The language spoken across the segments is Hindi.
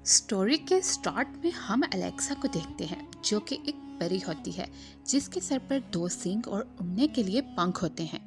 स्टोरी के स्टार्ट में हम अलेक्सा को देखते हैं जो कि एक परी होती है जिसके सर पर दो सींग और उड़ने के लिए पंख होते हैं।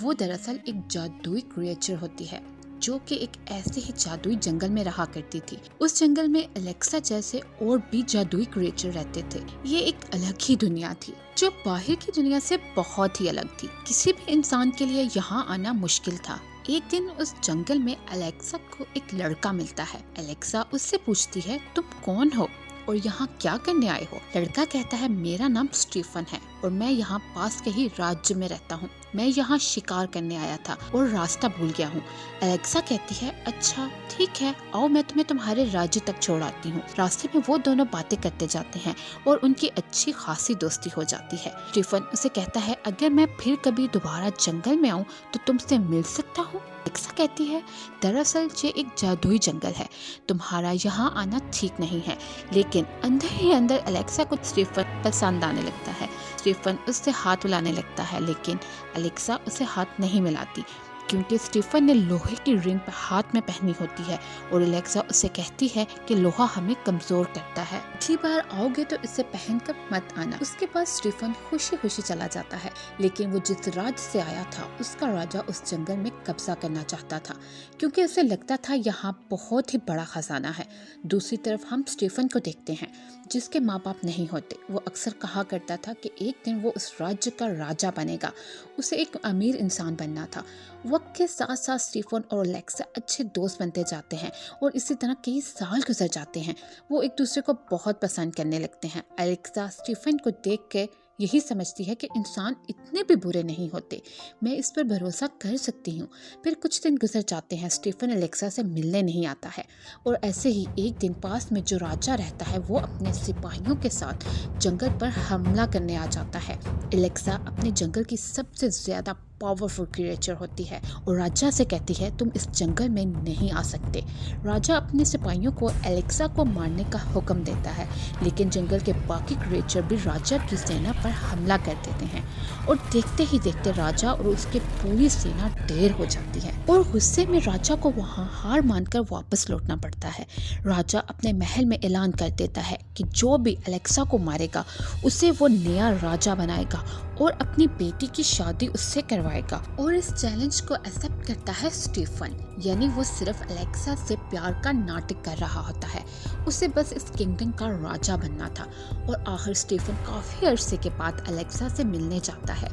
वो दरअसल एक जादुई क्रिएचर होती है जो कि एक ऐसे ही जादुई जंगल में रहा करती थी। उस जंगल में अलेक्सा जैसे और भी जादुई क्रिएचर रहते थे। ये एक अलग ही दुनिया थी जो बाहर की दुनिया से बहुत ही अलग थी। किसी भी इंसान के लिए यहाँ आना मुश्किल था। एक दिन उस जंगल में अलेक्सा को एक लड़का मिलता है। अलेक्सा उससे पूछती है, तुम कौन हो और यहाँ क्या करने आए हो? लड़का कहता है, मेरा नाम स्टीफन है और मैं यहाँ पास के ही राज्य में रहता हूँ। मैं यहाँ शिकार करने आया था और रास्ता भूल गया हूँ। अलेक्सा कहती है, अच्छा ठीक है, आओ मैं तुम्हें तुम्हारे राज्य तक छोड़ आती हूँ। रास्ते में वो दोनों बातें करते जाते हैं और उनकी अच्छी खासी दोस्ती हो जाती है। स्टीफन उसे कहता है, अगर मैं फिर कभी दोबारा जंगल में आऊँ तो तुमसे मिल सकता हूँ? अलेक्सा कहती है, दरअसल ये एक जादुई जंगल है, तुम्हारा यहाँ आना ठीक नहीं है। लेकिन अंदर ही अंदर अलेक्सा को स्टीफन पसंद आने लगता है। स्टीफन उससे हाथ मिलाने लगता है लेकिन अलेक्सा उसे हाथ नहीं मिलाती क्योंकि स्टीफन ने लोहे की रिंग हाथ में पहनी होती है और अलेक्सा उसे कहती है कि लोहा हमें कमजोर करता है, अगली बार आओगे तो इसे पहनकर मत आना। उसके बाद स्टीफन खुशी खुशी चला जाता है। लेकिन वो जिस राज्य से आया था उसका राजा उस जंगल में कब्जा करना चाहता था क्योंकि उसे लगता था यहाँ बहुत ही बड़ा खजाना है। दूसरी तरफ हम स्टीफन को देखते हैं जिसके माँ बाप नहीं होते। वो अक्सर कहा करता था कि एक दिन वो उस राज्य का राजा बनेगा। उसे एक अमीर इंसान बनना था। वक्त के साथ साथ स्टीफन और अलेक्सा अच्छे दोस्त बनते जाते हैं और इसी तरह कई साल गुजर जाते हैं। वो एक दूसरे को बहुत पसंद करने लगते हैं। अलेक्सा स्टीफन को देख के यही समझती है कि इंसान इतने भी बुरे नहीं होते, मैं इस पर भरोसा कर सकती हूँ। फिर कुछ दिन गुजर जाते हैं। स्टीफन अलेक्सा से मिलने नहीं आता है और ऐसे ही एक दिन पास में जो राजा रहता है वो अपने सिपाहियों के साथ जंगल पर हमला करने आ जाता है। अलेक्सा अपने जंगल की सबसे ज्यादा पावरफुल क्रिएचर होती है और राजा से कहती है, तुम इस जंगल में नहीं आ सकते। राजा अपने सिपाहियों को अलेक्सा को मारने का हुक्म देता है लेकिन जंगल के बाकी क्रिएचर भी राजा की सेना पर हमला कर देते हैं और देखते ही देखते राजा और उसकी पूरी सेना ढेर हो जाती है और गुस्से में राजा को वहां हार मानकर वापस लौटना पड़ता है। राजा अपने महल में ऐलान कर देता है कि जो भी अलेक्सा को मारेगा उसे वो नया राजा बनाएगा और अपनी बेटी की शादी उससे करवाएगा। और इस चैलेंज को एक्सेप्ट करता है स्टीफन, यानी वो सिर्फ अलेक्सा से प्यार का नाटक कर रहा होता है। उसे बस इस किंगडम का राजा बनना था। और आखिर स्टीफन काफी अरसे के बाद अलेक्सा से मिलने जाता है।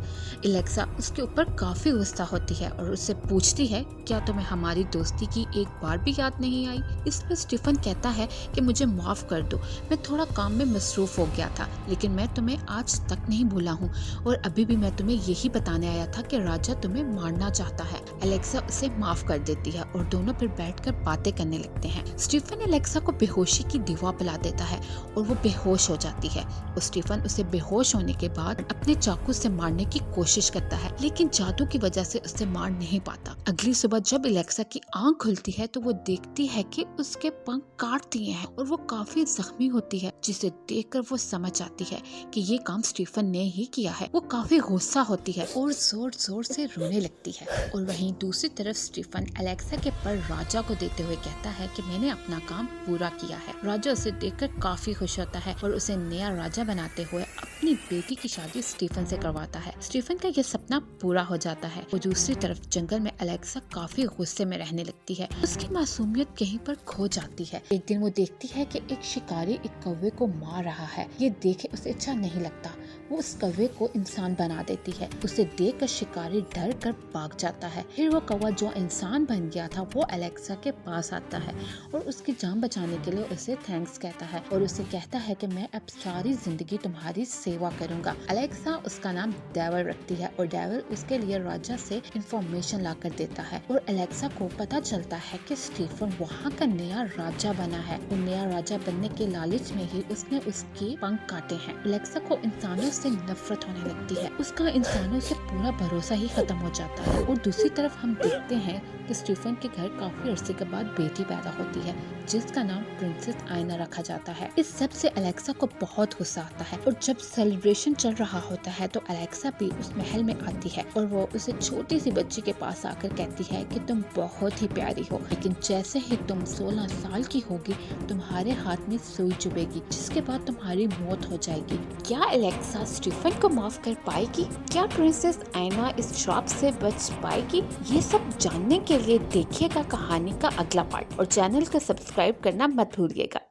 अलेक्सा उसके ऊपर काफी गुस्सा होती है और उससे पूछती है, क्या तुम्हें हमारी दोस्ती की एक बार भी याद नहीं आई? इस पर स्टीफन कहता है कि मुझे माफ कर दो, मैं थोड़ा काम में मसरूफ हो गया था लेकिन मैं तुम्हें आज तक नहीं भूला हूँ और अभी भी मैं तुम्हें यही बताने आया था कि राजा तुम्हें मारना चाहता है। अलेक्सा उसे माफ कर देती है और दोनों फिर बैठकर बातें करने लगते हैं। स्टीफन अलेक्सा को बेहोशी की दवा पिला देता है और वो बेहोश हो जाती है और स्टीफन उसे बेहोश होने के बाद अपने चाकू से मारने की कोशिश करता है लेकिन जादू की वजह से उसे मार नहीं पाता। अगली सुबह जब अलेक्सा की आंख खुलती है तो वो देखती है कि उसके पंख काट दिए हैं और वो काफी जख्मी होती है, जिसे देखकर वो समझ आती है कि ये काम स्टीफन ने ही किया है। वो काफी गुस्सा होती है और जोर जोर से रोने लगती है। और वहीं दूसरी तरफ स्टीफन अलेक्सा के पर राजा को देते हुए कहता है कि मैंने अपना काम पूरा किया है। राजा उसे देखकर काफी खुश होता है और उसे नया राजा बनाते हुए अपनी बेटी की शादी स्टीफन से करवाता है। स्टीफन का यह सपना पूरा हो जाता है। और दूसरी तरफ जंगल में अलेक्सा काफी गुस्से में रहने लगती है। उसकी मासूमियत कहीं पर खो जाती है। एक दिन वो देखती है कि एक शिकारी एक कौवे को मार रहा है। ये देखे उसे अच्छा नहीं लगता। वो उस कौवे को इंसान बना देती है। उसे देखकर शिकारी डर कर भाग जाता है। फिर वो कौवा जो इंसान बन गया था वो अलेक्सा के पास आता है और उसकी जान बचाने के लिए उसे थैंक्स कहता है और उसे कहता है कि मैं अब सारी जिंदगी तुम्हारी सेवा करूंगा। अलेक्सा उसका नाम डेविल रखती है और डेविल उसके लिए राजा से इंफॉर्मेशन ला कर देता है और अलेक्सा को पता चलता है कि स्टीफन वहाँ का नया राजा बना है और नया राजा बनने के लालच में ही उसने उसके पंख काटे हैं। अलेक्सा को इंसानों से नफरत होने लगती है। उसका इंसानों से पूरा भरोसा ही खत्म हो जाता है। और दूसरी तरफ हम देखते हैं कि स्टीफन के घर काफी अरसे के बाद बेटी पैदा होती है जिसका नाम प्रिंसेस आयना रखा जाता है। इस सब से अलेक्सा को बहुत गुस्सा आता है और जब सेलिब्रेशन चल रहा होता है तो अलेक्सा भी उस महल में आती है और वो उसे छोटी सी बच्ची के पास आकर कहती है कि तुम बहुत ही प्यारी हो, लेकिन जैसे ही तुम 16 साल की होगी तुम्हारे हाथ में सुई चुभेगी, जिसके बाद तुम्हारी मौत हो जाएगी। क्या अलेक्सा स्टीफन को माफ कर पाएगी? क्या प्रिंसेस एना इस श्राप से बच पाएगी? ये सब जानने के लिए देखिएगा कहानी का अगला पार्ट और चैनल को सब्सक्राइब करना मत भूलिएगा।